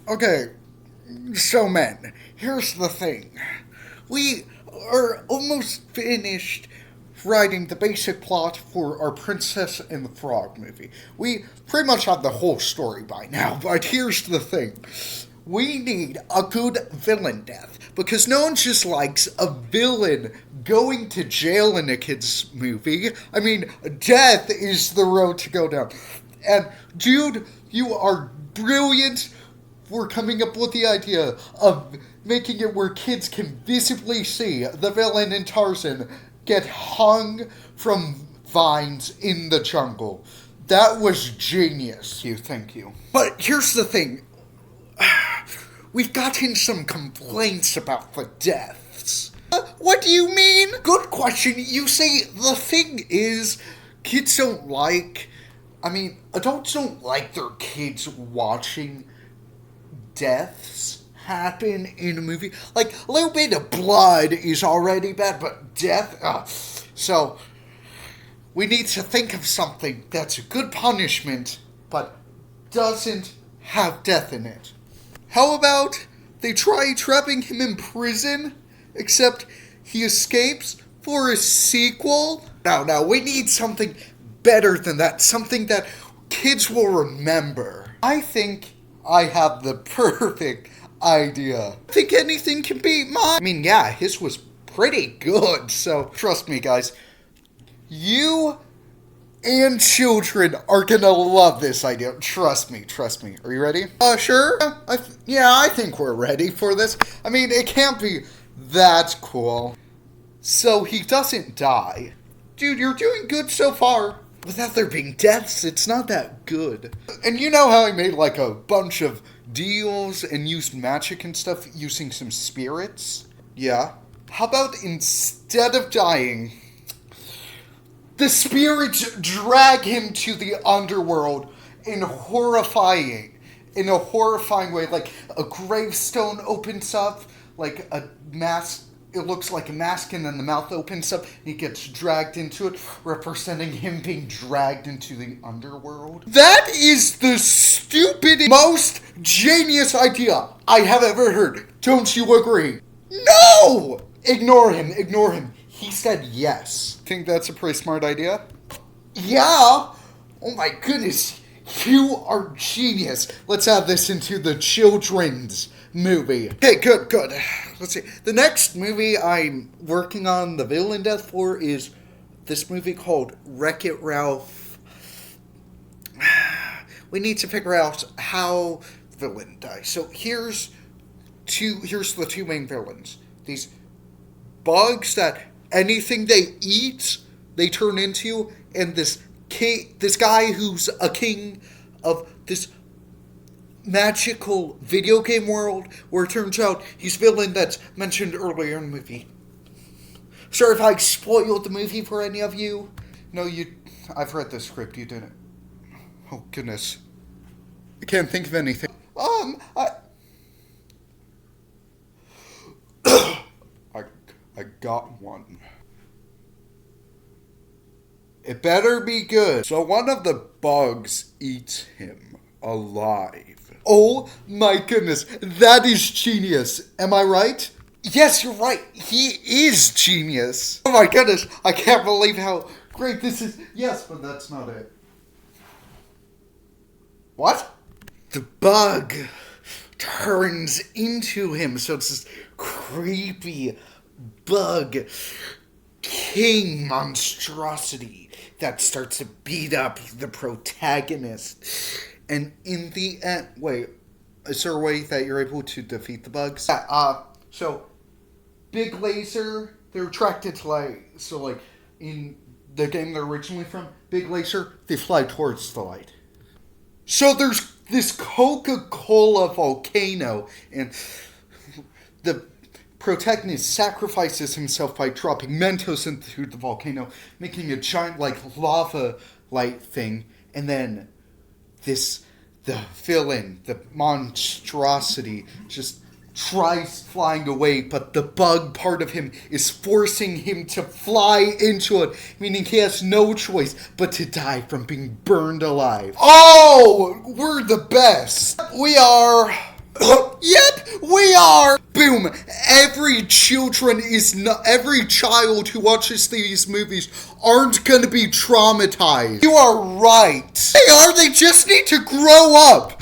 Okay, so men, here's the thing. We are almost finished writing the basic plot for our Princess and the Frog movie. We pretty much have the whole story by now, but here's the thing. We need a good villain death, because no one just likes a villain going to jail in a kid's movie. I mean, death is the road to go down. And, dude, you are brilliant. We're coming up with the idea of making it where kids can visibly see the villain in Tarzan get hung from vines in the jungle. That was genius. Thank you. But here's the thing. We've gotten some complaints about the deaths. What do you mean? Good question. You see, the thing is, kids don't like... adults don't like their kids watching deaths happen in a movie. Like, a little bit of blood is already bad, but death... So, we need to think of something that's a good punishment, but doesn't have death in it. How about they try trapping him in prison, except he escapes for a sequel? No, we need something better than that. Something that kids will remember. I think I have the perfect idea. I think anything can beat mine. Yeah, his was pretty good, so trust me, guys. You and children are gonna love this idea. Trust me. Are you ready? Sure? I think we're ready for this. It can't be that cool. So he doesn't die. Dude, you're doing good so far. Without there being deaths, it's not that good. And you know how I made like a bunch of deals and used magic and stuff using some spirits? Yeah. How about instead of dying, the spirits drag him to the underworld in a horrifying way. Like a gravestone opens up, like a mask. It looks like a mask, and then the mouth opens up, and he gets dragged into it, representing him being dragged into the underworld. That is the stupidest, most genius idea I have ever heard. Don't you agree? No! Ignore him. He said yes. Think that's a pretty smart idea? Yeah! Oh my goodness, you are genius. Let's add this into the children's movie. Okay, good. Let's see. The next movie I'm working on the villain death for is this movie called Wreck-It Ralph. We need to figure out how the villain dies. So here's the two main villains. These bugs that anything they eat, they turn into, and this guy who's a king of this magical video game world, where it turns out he's villain that's mentioned earlier in the movie. Sorry if I spoiled the movie for any of you. No, I've read the script, you didn't. Oh, goodness. I can't think of anything. I got one. It better be good. So one of the bugs eats him alive. Oh my goodness, that is genius. Am I right? Yes, you're right. He is genius. Oh my goodness, I can't believe how great this is. Yes, but that's not it. What? The bug turns into him, so it's this creepy bug king monstrosity that starts to beat up the protagonist. And in the end, wait, is there a way that you're able to defeat the bugs? So big laser, they're attracted to light. So like in the game they're originally from, big laser, they fly towards the light. So there's this Coca-Cola volcano, and the protagonist sacrifices himself by dropping Mentos into the volcano, making a giant like lava light thing, and then the villain, the monstrosity, just tries flying away, but the bug part of him is forcing him to fly into it, meaning he has no choice but to die from being burned alive. Oh, we're the best. We are. Yep, we are! Boom! Every child who watches these movies aren't gonna be traumatized. You are right. They are, they just need to grow up.